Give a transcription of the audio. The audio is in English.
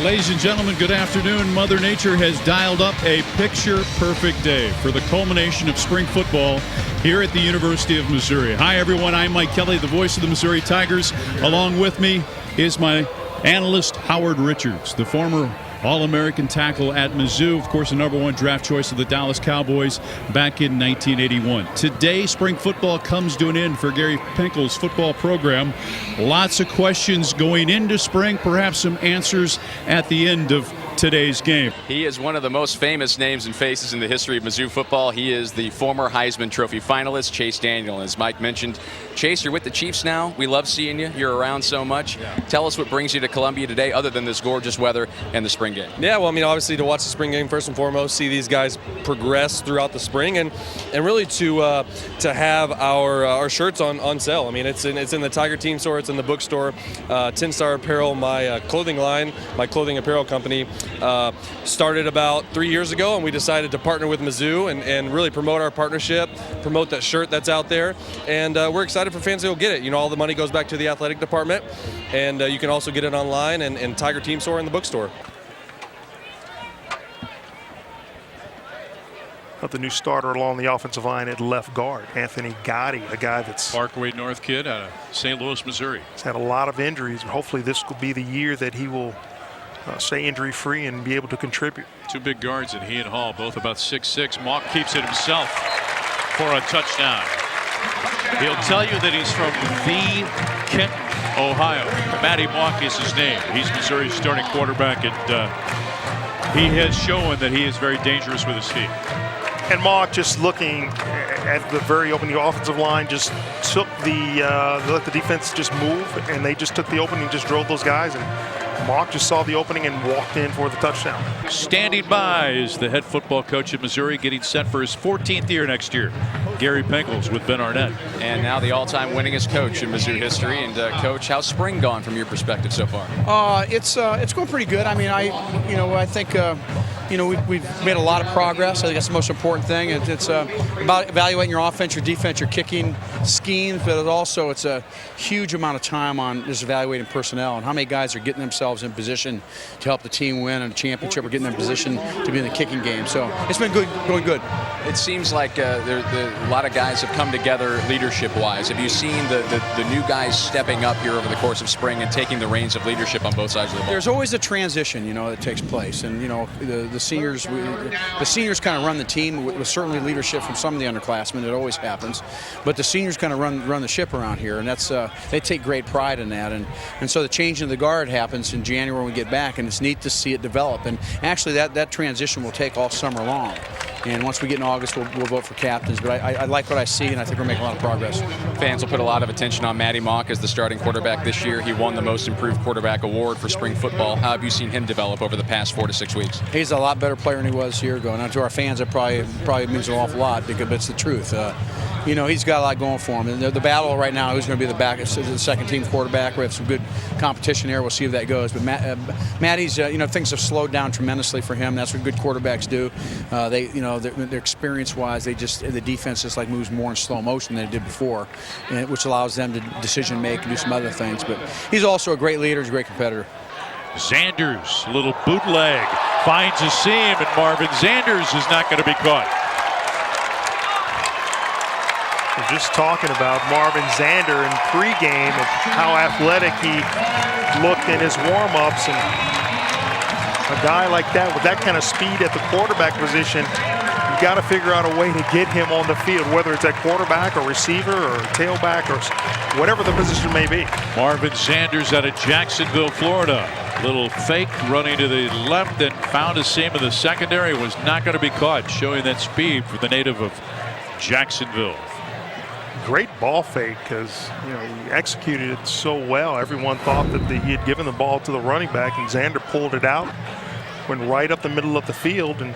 Ladies and gentlemen, good afternoon. Mother Nature has dialed up a picture-perfect day for the culmination of spring football here at the University of Missouri. Hi, everyone. I'm Mike Kelly, the voice of the Missouri Tigers. Along with me is my analyst, Howard Richards, the former All-American tackle at Mizzou, of course, the #1 draft choice of the Dallas Cowboys back in 1981. Today, spring football comes to an end for Gary Pinkel's football program. Lots of questions going into spring, perhaps some answers at the end of today's game. He is one of the most famous names and faces in the history of Mizzou football. He is the former Heisman Trophy finalist, Chase Daniel. As Mike mentioned, Chase, you're with the Chiefs now. We love seeing you. You're around so much. Yeah. Tell us what brings you to Columbia today, other than this gorgeous weather and the spring game. Yeah, well, I mean, obviously to watch the spring game first and foremost, see these guys progress throughout the spring, and really to have our shirts on sale. I mean, it's in the Tiger Team store, it's in the bookstore. 10 Star Apparel, my clothing line, my clothing apparel company, started about 3 years ago, and we decided to partner with Mizzou and really promote our partnership, promote that shirt that's out there, and we're excited for fans to go get it. You know, all the money goes back to the athletic department, and you can also get it online and Tiger Team store in the bookstore. The new starter along the offensive line at left guard, Anthony Gotti, a guy that's Parkway North kid out of St. Louis, Missouri. He's had a lot of injuries. Hopefully this will be the year that he will stay injury-free and be able to contribute. Two big guards in he and Hall, both about 6'6". Mock keeps it himself for a touchdown. He'll tell you that he's from the Kenton, Ohio. Matty Mock is his name. He's Missouri's starting quarterback, and he has shown that he is very dangerous with his feet. And Mock, just looking at the very opening, the offensive line just took they let the defense just move, and they just took the opening, just drove those guys, and Mock just saw the opening and walked in for the touchdown. Standing by is the head football coach at Missouri, getting set for his 14th year next year. Gary Pinkles with Ben Arnett. And now the all-time winningest coach in Mizzou history. And Coach, how's spring gone from your perspective so far? It's going pretty good. I mean, I think we've made a lot of progress. I think that's the most important thing. It's about evaluating your offense, your defense, your kicking schemes, but it's a huge amount of time on just evaluating personnel and how many guys are getting themselves in position to help the team win a championship or getting them in position to be in the kicking game. So it's been good, going good. It seems like a lot of guys have come together leadership-wise. Have you seen the new guys stepping up here over the course of spring and taking the reins of leadership on both sides of the ball? There's always a transition, that takes place, and the seniors kind of run the team with certainly leadership from some of the underclassmen. It always happens, but the seniors kind of run the ship around here, and that's they take great pride in that. And so the change in the guard happens in January when we get back, and it's neat to see it develop. And actually, that transition will take all summer long. And once we get in August, we'll vote for captains. But I like what I see, and I think we're making a lot of progress. Fans will put a lot of attention on Matty Mock as the starting quarterback this year. He won the Most Improved Quarterback Award for spring football. How have you seen him develop over the past 4 to 6 weeks? He's a lot better player than he was a year ago. Now, to our fans, it probably means an awful lot, because it's the truth. He's got a lot going for him. And the battle right now, who's going to be the second-team quarterback? We have some good competition there. We'll see if that goes. But Matty's, things have slowed down tremendously for him. That's what good quarterbacks do. Their experience-wise, the defense just moves more in slow motion than it did before, which allows them to decision-make and do some other things. But he's also a great leader. He's a great competitor. Zanders, a little bootleg, finds a seam, and Marvin Zanders is not going to be caught. We're just talking about Marvin Zander in pregame and how athletic he looked in his warm-ups, and a guy like that with that kind of speed at the quarterback position, you got to figure out a way to get him on the field, whether it's at quarterback or receiver or tailback or whatever the position may be. Marvin Zanders out of Jacksonville, Florida. Little fake running to the left and found a seam in the secondary, was not going to be caught, showing that speed for the native of Jacksonville. Great ball fake, because he executed it so well. Everyone thought that he had given the ball to the running back, and Zander pulled it out, went right up the middle of the field, and